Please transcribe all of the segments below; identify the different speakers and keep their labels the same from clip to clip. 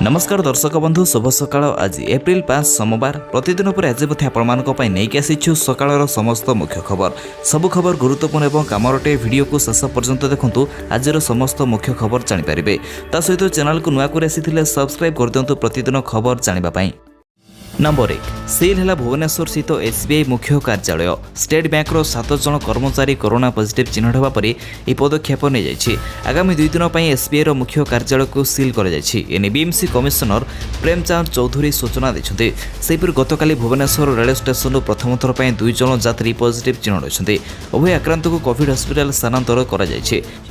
Speaker 1: नमस्कार दर्शक बंधु शुभ सकाळ। आज एप्रिल 5 सोमवार प्रतिदिन पर आज आपण नहीं आसीछु सकाळर समस्त मुख्य खबर। सबु खबर गुरुत्वपूर्ण एवं कामरटे वीडियो को शेष पर्यंत देखंतु। आज समस्त मुख्य खबर जानि पारिबे। ता सहित चैनल को नुआ कर आसीथिले सब्सक्राइब कर दियंतु प्रतिदिन खबर जानिबा पई। नंबर 1 सील है भुवनेश्वर स्थित एसबीआई मुख्य कार्यालय। स्टेट बैंक 7 जन कर्मचारी कोरोना पॉजिटिव चिन्हट होगा पर यह पदक्षेप नहीं जाइए। आगामी 2 दिन पर एसबीआई मुख्य कार्यालय को सील कर बीएमसी कमिशनर प्रेमचंद चौधरी सूचना देते। सेपरि गतकाली भुवनेश्वर रेल स्टेशन प्रथम थर पर 2 जन यात्री पॉजिटिव चिन्हट होती। उभय आक्रांत को कोविड हॉस्पिटल स्थानांतर कर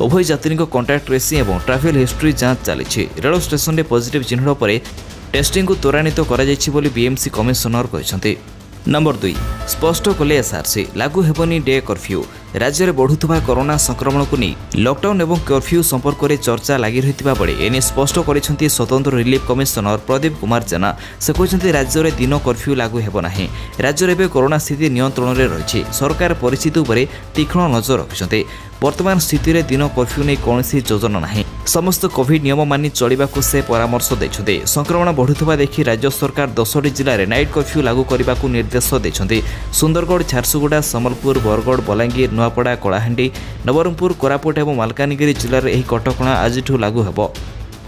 Speaker 1: उभय यात्री कॉन्टैक्ट ट्रेसिंग और ट्रैवल हिस्ट्री जांच चली। रेल स्टेशन में पॉजिटिव चिन्हट पर टेस्टिंग को त्वरान्वित कर बीएमसी कमिशनर कहते। नंबर 2 स्पष्ट कले एसआरसी लागू हेबनी डे कर्फ्यू। राज्य में बढ़ुवा कोरोना संक्रमण को नहीं लॉकडाउन एवं कर्फ्यू संपर्क में चर्चा लगी रही बेले एने स्पष्ट कर स्वतंत्र रिलीफ कमिशनर प्रदीप कुमार जेना। से कहते राज्य में दिन कर्फ्यू लागू हेबना। राज्य में कोरोना स्थिति नियंत्रण में रही। सरकार परिस्थिति उपर तीक्ष्ण नजर रखिंट। वर्तमान स्थिति में दिन कर्फ्यू नहीं कौन योजना ना। समस्त कोविड नियम मानि चलने को से परामर्श देते। संक्रमण बढ़ुवा देखि राज्य सरकार 10टी जिले में नाइट कर्फ्यू लागू करने को निर्देश देते। सुंदरगढ़, झारसुगुड़ा, सम्बलपुर, बरगढ़, बलांगीर, नुआपड़ा, कलाहांडी, नवरंगपुर, कोरापुट और मालकानगिरी जिले में यह कटकणा आज लागू हेब।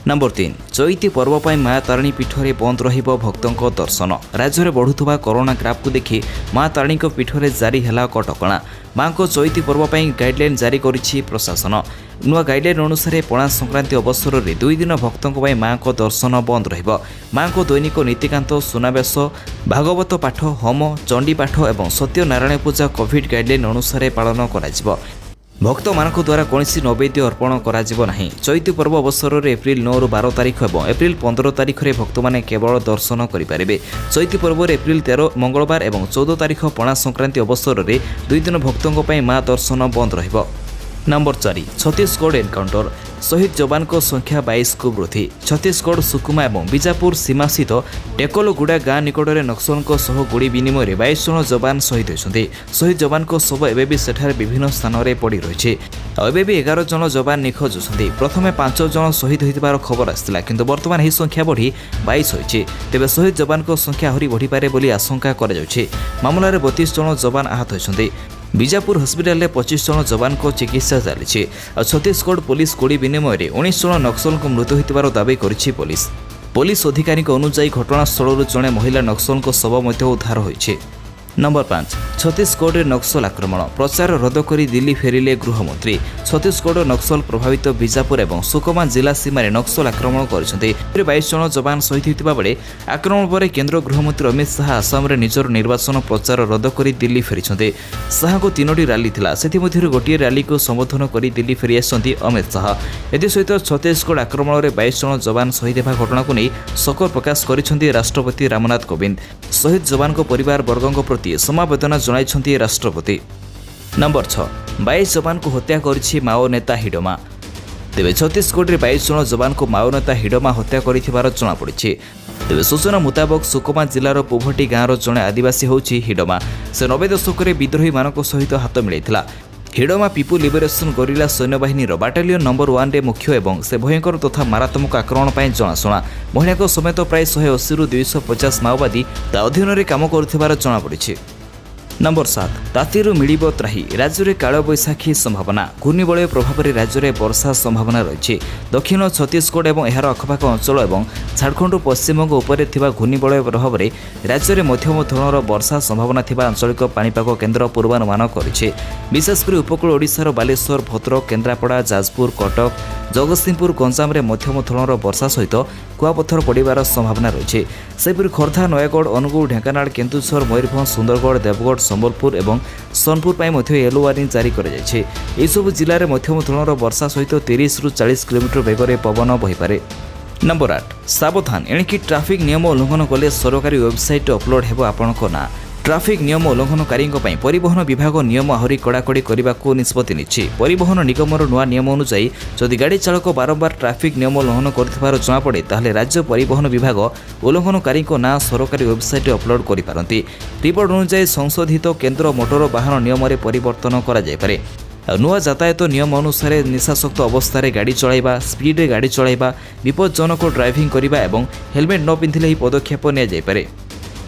Speaker 1: नंबर 3 चैती पर्व पर माँ तारिणी पीठ में बंद रहिबो भक्तों दर्शन। राज्य में बढ़ुवा कोरोना ग्राफ को देखि माँ तारिणी पीठ में जारी है कटकणा। माँ को चैती पर्व पर गाइडलाइन जारी करिछि प्रशासन। नुआ गाइडलाइन अनुसार पणा संक्रांति अवसर में 2 दिन भक्तों माँ को दर्शन बंद रहिबो। माँ को दैनिक नीतिकांत, सुनावेश, भागवत पाठ, होम, चंडी पाठ और सत्यनारायण पूजा कोविड गाइडलाइन अनुसार पालन करा। भक्त मान द्वारा कौन नैवेद्य अर्पण करा चैती पर्व अवसर में एप्रिल 9 ରୁ 12 तारीख और एप्रिल 15 तारीख में भक्त मैंने केवल दर्शन करेंगे। चैती पर्व एप्रिल 13 मंगलवार और 14 तारीख पणा संक्रांति अवसर में 2 दिन भक्तों माँ दर्शन बंद रहिबो। Number 4 Chhattisgarh encounter. शहीद जवान को संख्या 22 को वृद्धि। छत्तीसगढ़ सुकुमा और बीजापुर सीमा स्थित टेकोलगुड़ा गाँ निकट में नक्सलों सह गुड़ी विनिमय 22 जन जवान शहीद होती। शहीद जवान को शव एवं सेठारे विभिन्न स्थान में पड़ रही। एवं 11 जन जवान निखोज होती। प्रथम 5 जन शहीद होइतिबार खबर आसाला किंतु वर्तमान यह संख्या बढ़ी 22 होती। तेज शहीद जवान को संख्या आहरी बढ़िपारे बोली आशंका कर मामलें 32 जन जवान आहत होती। बीजापुर हॉस्पिटल में 25 जन जवान को चिकित्सा चली। छत्तीसगढ़ पुलिस गुड़ी विनिमय 19 जन नक्सल को मृत्यु होइतिबार दावी करिछि पुलिस। पुलिस अधिकारी अनुसार घटनास्थल जड़े महिला नक्सल शव उद्धार होइछि। नंबर 5 छत्तीसगढ़ में नक्सल आक्रमण। प्रचार रद्द कर दिल्ली फेरिले गृहमंत्री। छत्तीसगढ़ नक्सल प्रभावित बीजापुर और सुकमा जिला सीमार नक्सल आक्रमण कर 22 जन जवान शहीद होता बेले आक्रमण पर केन्द्र गृहमंत्री अमित शाह आसाम में निजर निर्वाचन प्रचार रद्द कर दिल्ली फेरी। शाह को 3टी रैली था से गोटे रैली को संबोधन कर दिल्ली फेरी आसती अमित शाह। एसहित छत्तीसगढ़ आक्रमण में 22 जन जवान शहीद होगा घटना को नहीं शोक प्रकाश कर राष्ट्रपति रामनाथ कोविंद। शहीद जवान परिवार वर्गों प्रति समवेदना जनाइछन्ति राष्ट्रपति। नंबर 6 22 जवान को हत्या करिछि माओ नेता हिडमा। तेबे छत्तीसगढ़ में 22 जन जवान को माओ नेता हिडमा हत्या करिथिबार जଣାपड़ी। तेबे सूचना मुताबक सुकमा जिलार पुभटी गाँवर जड़े आदिवासी होछि हिडमा। से 90 दशक विद्रोही मानक सहित हाथ मिलैथिला। हिडमा पीपुल लिबरेशन गोरिल्ला सैन्यबाहिनी बाटालियन नंबर 1 रे मुख्य एवं से भयंकर तथा मारात्मक आक्रमण पर जनाशुना। महिला समेत प्राय 180 ରୁ 250 माओवादी ता अधीन में काम करुथिबार जଣାपड़ी। नंबर 7 तातीरू मिलिबो त्राही। राज्य में कालबैशाखी संभावना। घूर्णिबलय प्रभाव में राज्य में वर्षा संभावना रही। दक्षिण छत्तीसगढ़ और यार अखपाख अंचल और झारखंड पश्चिमबंग उपर थिबा घूर्णिबलय प्रभाव में राज्य में मध्यम धरणर वर्षा संभावना थिबा आंचलिक पाणीपाग केन्द्र पूर्वानुमान करिछि। विशेषकर उपकूल ओडिशार बालेश्वर, भद्रक, केन्द्रापड़ा, जाजपुर, कटक, जगतसिंहपुर, गंजाम में मध्यम धरणर वर्षा सहित कुआपथर पड़ार संभावना रही। सेपरि खोर्धा, नयगढ़, अनुगुल, ढेंकानाल, केन्दुझर, मयूरभंज, सुंदरगढ़, देवगढ़, संबलपुर और सोनपुर पर येलो वार्निंग जारी कर जिले में मध्यम धरणर वर्षा सहित 30 ରୁ 40 किलोमीटर बेगर पवन बहीपे। नंबर 8 सावधान एणिकी ट्राफिक नियम उल्लंघन कले सरकारी वेबसाइट अपलोड हेबो आपणको ना। ट्राफिक नियम उल्लंघनकारी परिवहन विभाग नियम आहरी कड़ाकड़ी करने को निष्पत्ति निछि। परिवहन निगमर नुआ नियम अनुसार जदि गाड़ी चालक बारंबार ट्राफिक नियम उल्लंघन कर जमापड़े ताहले राज्य परिवहन विभाग उल्लंघनकारी ना सरकारी वेबसाइट अपलोड करिपारंती। रिपोर्ट अनुसार संशोधित केन्द्र मोटर वाहन नियम में परिवर्तन करा जायपारे। नुआ यातायात नियम अनुसार निशाशक्त अवस्था गाड़ी चलाइबा स्पीड गाड़ी चलाइबा विपज्जनक ड्राइविंग करने और हेलमेट न पिंधिले ही पदक्षेप नियाଯାଇପାରେ।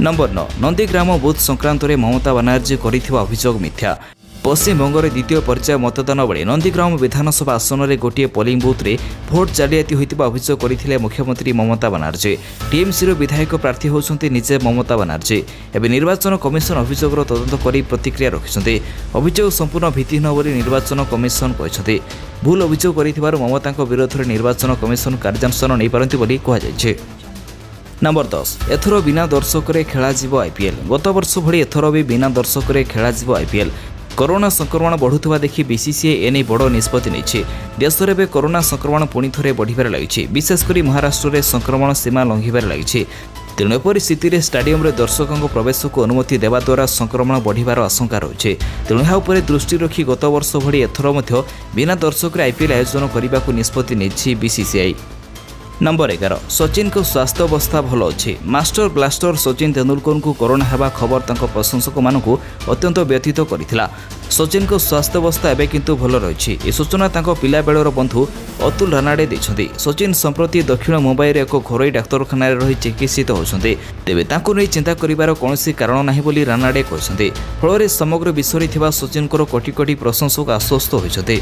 Speaker 1: नंबर 9 नंदीग्राम बुथ संक्रांत में ममता बानार्जी कर अभियोग मिथ्या। पश्चिमबंगर द्वितीय पर्याय मतदान बेले नंदीग्राम विधानसभा आसन में गोटे पोलिंग बुथ में भोट जालियाती होता अभियोग करते मुख्यमंत्री ममता बानार्जी। टीएमसी विधायक प्रार्थी होती निजे ममता बानार्जी। एवं निर्वाचन कमिशन अभियोगर तदंत कर प्रतिक्रिया रखिंट। अभियोग संपूर्ण भित्तिहीन बोली निर्वाचन कमिशन कहते। भूल अभियोग कर ममता विरोध में निर्वाचन कमिशन कार्यानुष्ठान नहीं पारती बोली कहुଯାଇଛି। नंबर 10 एथर बिना दर्शक खेला आईपीएल। गत वर्ष भली एथर भी बिना दर्शक खेला आईपीएल। कोरोना संक्रमण बढ़ुवा देखि बीसीसीआई एने बड़ निष्पत्ति नहीं। देश में कोरोना संक्रमण पुणी थे बढ़िबार लगी। विशेषकर महाराष्ट्र में संक्रमण सीमा लंघिबार लगी। तेणु एपरी स्थित स्टाडियम रे दर्शकों प्रवेश को अनुमति देवा द्वारा संक्रमण बढ़िबार आशंका रही। तेणु यह दृष्टि रखी गत वर्ष भली एथर बिना दर्शक आईपीएल आयोजन करने को निष्पत्ति नहीं बीसीसीआई। नंबर 11 सचिन को स्वास्थ्य अवस्था भल अच्छी। मास्टर ब्लास्टर सचिन तेंदुलकर को कोरोना हेबा खबर तांको प्रशंसक मानकु अत्यंत व्यथित करथिला। सचिन को स्वास्थ्य अवस्था एवं किंतु भल रही। यह सूचना तांको पिला बेलर बंधु अतुल रानाडे देछंती। सचिन संप्रति दक्षिण मुंबई रे एक घरोई डाक्तरखाना रही चिकित्सित होछंती। तेबे तांको नै चिंता करिवार कोनोसी कारण नाही बोली रानाडे कहछंती। फଳରେ समग्र विश्व थिबा सचिन को कोटी कोटी प्रशंसक आश्वस्त होइछंती।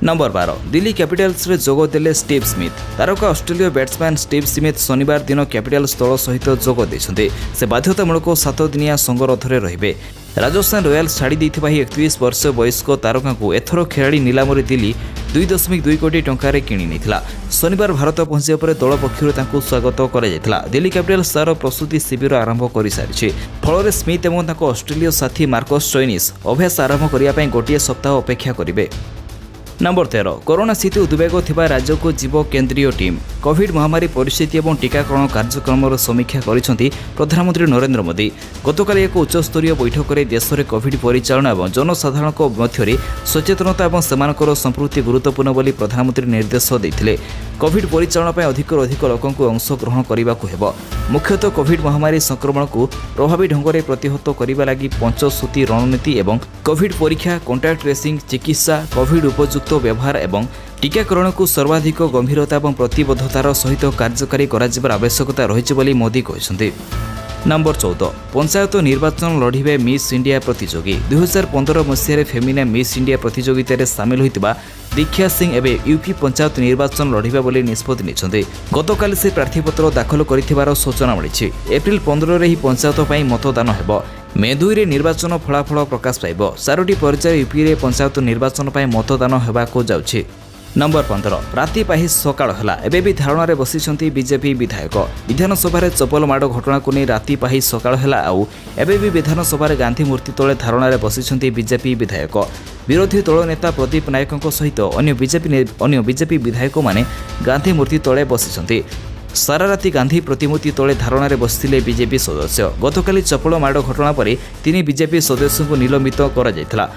Speaker 1: नंबर 12 दिल्ली कैपिटल्स रे जोग देले स्टीव स्मिथ। तारका ऑस्ट्रेलिया बैट्समैन स्टीव स्मिथ शनिवार दिन कैपिटल्स दल सहित जोग देछंते। से बाध्यतामूलक 7 दिनिया संगरोधरे रहिबे। राजस्थान रॉयल्स छाड़ी देथिबा 31 वर्ष वयस्क तारका को एथर खेलाड़ी निलामरे दिल्ली 2.2 कोटी टंकार किणी नेथिला। शनिवार भारत पहुंचिया पर दल पक्षरु तांको स्वागत करा जायतिला। दिल्ली कैपिटल्स तार प्रस्तुति शिविर आरंभ करि सारिछि। फଳରେ स्मिथ एवं तांको ऑस्ट्रेलिया साथी मार्कस स्टोइनिस अभ्यास आरंभ करिया पई गोटिए सप्ताह अपेक्षा करिवे। नंबर 13 कोरोना स्थिति उद्वेग थिबा राज्य को जीव केंद्रीय टीम। कोविड महामारी परिस्थिति और टीकाकरण कार्यक्रम समीक्षा करिसेंती प्रधानमंत्री नरेंद्र मोदी। गतकाली एक उच्चस्तरीय बैठक में देश में कोविड परिचालन और जनसाधारण मध्य सचेतनता और सेमानकर संपृक्ति गुरुत्वपूर्ण बोली प्रधानमंत्री निर्देश देते। कोविड परिचालन अधिक अधिक लोकों को अंशग्रहण करने को हेब। मुख्यतः कोविड महामारी संक्रमण को प्रभावी ढंग से प्रतिहत करने लगी पंचसूती रणनीति और कोविड परीक्षा कॉन्टैक्ट ट्रेसिंग चिकित्सा कोविड उपयुक्त व्यवहार एवं टीकाकरण को सर्वाधिक गंभीरता और प्रतिबद्धतार सहित कार्यकारी कराଯିबार आवश्यकता रही बोली मोदी कहते। नंबर 14 पंचायत निर्वाचन लढ़िबे मिस इंडिया प्रतियोगी। 2015 मसीह फेमिना मिस इंडिया प्रतियोगिता रे सामिल होइतिबा दीक्षा सिंह एवं यूपी पंचायत निर्वाचन लढ़िबा बोली निष्पत्ति निछन्ते। गतकाली से प्रार्थीपत्र दाखल करिथिबार सूचना मिली। एप्रिल 15 रे ही पंचायत पई मतदान हेबो। मे 2 रे निर्वाचन फलाफल प्रकाश पाइब। 4टी पर्याय यूपी रे पंचायत निर्वाचन पई मतदान हेबाको जाउछि। नंबर 15 राति पाहि सकाळ हला एबे भी धारणा रे बसिछंती बीजेपी विधायक। विधानसभा रे चपल माड़ घटना को नहीं राति पाहि सकाळ हला आउ एबे भी विधानसभा रे गांधी मूर्ति तले धारणा रे बसिछंती बीजेपी विधायक। विरोधी दल नेता प्रदीप नायक सहित अन्य बीजेपी विधायक माने गांधी मूर्ति तले बसिछंती। सारा राति गांधी प्रतिमूर्ति तले धारणा रे बसिथिले बीजेपी सदस्य। गतकाली चपल माड़ घटना पर 3 बीजेपी सदस्यों को निलंबित करा जायथिला।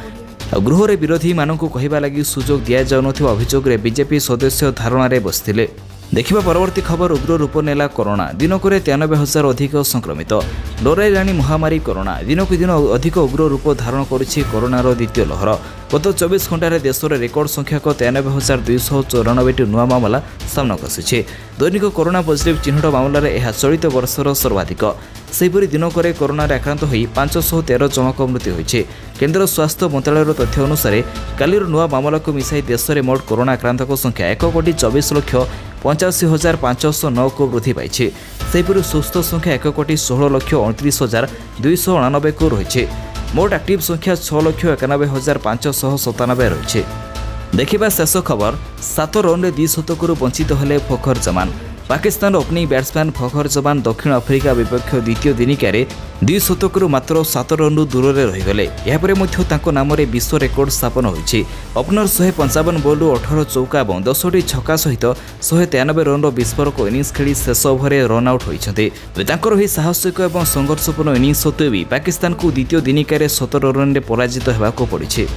Speaker 1: गृह रे विरोधी मानकु कहबा लागि सुजोग दिया जाउनथिबा अभियोग रे बीजेपी सदस्य धारणा रे बसिथिले। देखिबा परवर्ती खबर उग्र रूप नेला कोरोना। दिनक 93,000 अधिक संक्रमित। डराइलाणी महामारी कोरोना। दिनक दिन अधिक उग्र रूप धारण करुछि कोरोनार द्वितीय लहर। गत 24 घंटे देश में रेकर्ड संख्यक 93,294 नुआ मामला सामना आसी। दैनिक कोरोना पॉजिटिव चिन्हट मामलें यह चलित वर्षर सर्वाधिक। सेहिपरि दिनक कोरोना आक्रांत हो 513 जणक मृत्यु होइछि। केंद्र स्वास्थ्य मंत्रालय तथ्य अनुसार कालीर नुआ मामला को मिसाई देश में मोट कोरोना आक्रांतक संख्या 1,24,85,509 को वृद्धि पाई। सेहिपरि सुस्थ संख्या 1,16,29,299 को रही। मोट एक्टिव संख्या 6,91,597 रही। देखिबा शेष खबर 7 रन रे 2 शतकरू वंचित हेले फखर जमान। पाकिस्तान ओपनिंग बैट्समैन फखर जमान दक्षिण आफ्रिका विपक्ष द्वितीय दिनिकारे 2 शतकरू मात्र 7 रन दूर में रहीगले। यापर नाम विश्व रेकर्ड स्थापन होइछि। ओपनर 155 बॉल 18 चौका और 10टी छक्का सहित 193 रन विस्फोरक इनिंग्स खेली शेष ओभर रन आउट होइछन्ते। ही साहसिक और संघर्षपूर्ण इनिंग्स सत्वे भी पाकिस्तान को द्वितीय दिनिकारे 17 रन पराजित होबाको पड़िछि।